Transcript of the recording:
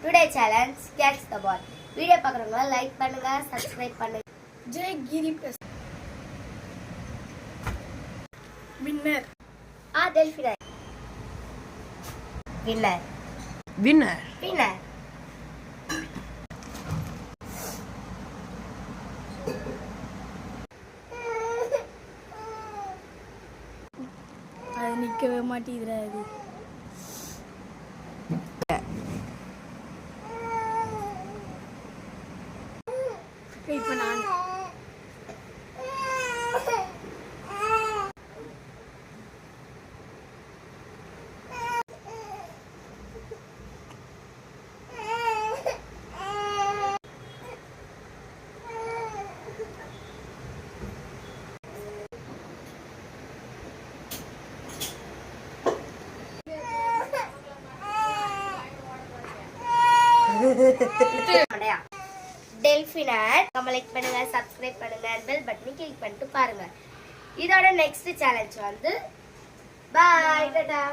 Today challenge catch the ball. Video பார்க்குறவங்க like பண்ணுங்க, subscribe பண்ணுங்க. Jai Giri plus winner. Delphina winner. Winner. Winner. அது நிற்கவே மாட்டேங்குதுடா அது. இப்போ நான் டெல்ஃபினர் லைக் பண்ணுங்க, சப்ஸ்கிரைப் பண்ணுங்க, பெல் பட்டனை கிளிக் பண்ணிட்டு பாருங்க. இதோட நெக்ஸ்ட் சேலஞ்ச் வந்து பாய் டாடா.